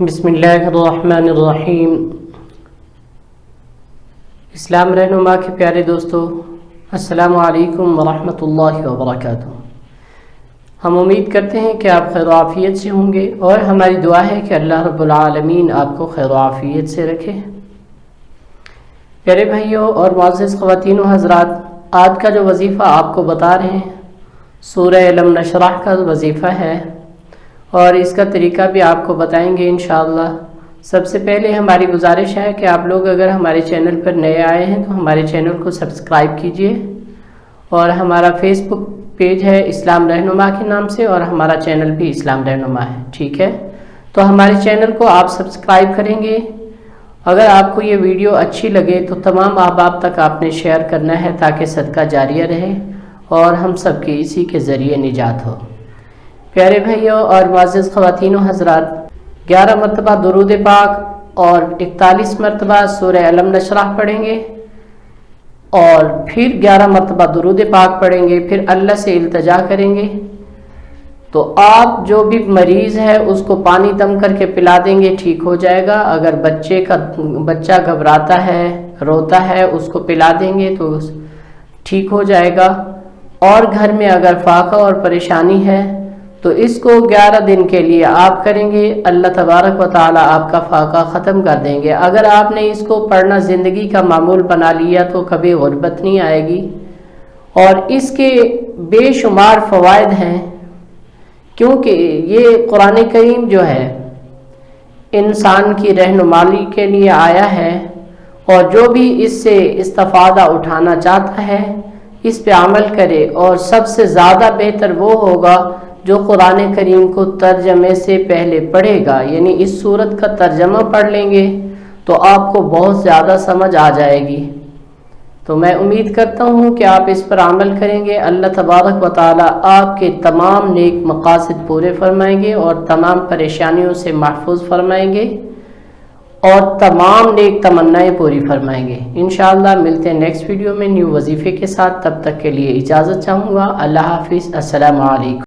بسم اللہ الرحمن الرحیم۔ اسلام رہنما کے پیارے دوستو، السلام علیکم ورحمۃ اللہ وبرکاتہ۔ ہم امید کرتے ہیں کہ آپ خیر و عافیت سے ہوں گے، اور ہماری دعا ہے کہ اللہ رب العالمین آپ کو خیر و عافیت سے رکھے۔ پیارے بھائیوں اور معزز خواتین و حضرات، آج کا جو وظیفہ آپ کو بتا رہے ہیں سورہ علم نشرح کا وظیفہ ہے، اور اس کا طریقہ بھی آپ کو بتائیں گے انشاءاللہ۔ سب سے پہلے ہماری گزارش ہے کہ آپ لوگ اگر ہمارے چینل پر نئے آئے ہیں تو ہمارے چینل کو سبسکرائب کیجئے، اور ہمارا فیس بک پیج ہے اسلام رہنما کے نام سے، اور ہمارا چینل بھی اسلام رہنما ہے، ٹھیک ہے؟ تو ہمارے چینل کو آپ سبسکرائب کریں گے۔ اگر آپ کو یہ ویڈیو اچھی لگے تو تمام احباب تک آپ نے شیئر کرنا ہے تاکہ صدقہ جاریہ رہے اور ہم سب کی اسی کے ذریعے نجات ہو۔ پیارے بھائیوں اور معزز خواتین و حضرات، 11 مرتبہ درود پاک اور 41 مرتبہ سورہ علم نشرح پڑھیں گے، اور پھر 11 مرتبہ درود پاک پڑھیں گے، پھر اللہ سے التجا کریں گے۔ تو آپ جو بھی مریض ہے اس کو پانی دم کر کے پلا دیں گے، ٹھیک ہو جائے گا۔ اگر بچہ گھبراتا ہے، روتا ہے، اس کو پلا دیں گے تو ٹھیک ہو جائے گا۔ اور گھر میں اگر فاقہ اور پریشانی ہے تو اس کو 11 دن کے لیے آپ کریں گے، اللہ تبارک و تعالی آپ کا فاقہ ختم کر دیں گے۔ اگر آپ نے اس کو پڑھنا زندگی کا معمول بنا لیا تو کبھی غربت نہیں آئے گی، اور اس کے بے شمار فوائد ہیں، کیونکہ یہ قرآن کریم جو ہے انسان کی رہنمائی کے لیے آیا ہے، اور جو بھی اس سے استفادہ اٹھانا چاہتا ہے اس پہ عمل کرے، اور سب سے زیادہ بہتر وہ ہوگا جو قرآن کریم کو ترجمے سے پہلے پڑھے گا۔ یعنی اس سورت کا ترجمہ پڑھ لیں گے تو آپ کو بہت زیادہ سمجھ آ جائے گی۔ تو میں امید کرتا ہوں کہ آپ اس پر عمل کریں گے۔ اللہ تبارک و تعالی آپ کے تمام نیک مقاصد پورے فرمائیں گے، اور تمام پریشانیوں سے محفوظ فرمائیں گے، اور تمام نیک تمنائیں پوری فرمائیں گے۔ انشاءاللہ ملتے ہیں نیکسٹ ویڈیو میں نیو وظیفے کے ساتھ۔ تب تک کے لیے اجازت چاہوں گا۔ اللہ حافظ، السلام علیکم۔